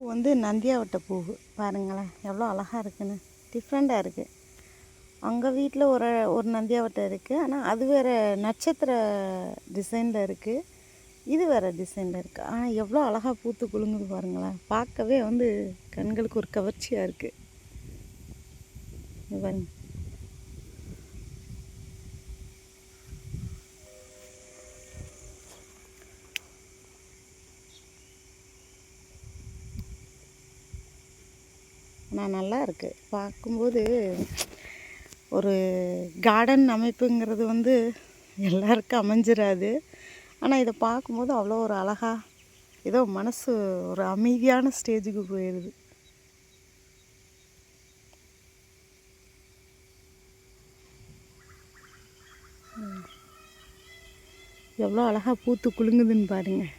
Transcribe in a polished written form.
வந்து நந்தியாவட்டை பூ பாருங்களேன், எவ்வளோ அழகாக இருக்குன்னு. டிஃப்ரெண்ட்டாக இருக்குது. அங்கே வீட்டில் ஒரு ஒரு நந்தியாவட்டை இருக்குது, ஆனால் அது வேறு நட்சத்திர டிசைனில் இருக்குது, இது வேறு டிசைனில் இருக்குது. ஆனால் எவ்வளோ அழகாக பூத்து குலுங்குது பாருங்களேன். பார்க்கவே வந்து கண்களுக்கு ஒரு கவர்ச்சியாக இருக்குது. இது பாருங்க. ஆனால் நல்லா இருக்குது பார்க்கும்போது. ஒரு கார்டன் அமைப்புங்கிறது வந்து எல்லாருக்கும் அமைஞ்சிராது. ஆனால் இதை பார்க்கும்போது அவ்வளோ ஒரு அழகாக, ஏதோ மனசு ஒரு அமைதியான ஸ்டேஜுக்கு போயிடுது. எவ்வளோ அழகாக பூத்து குலுங்குதுன்னு பாருங்கள்.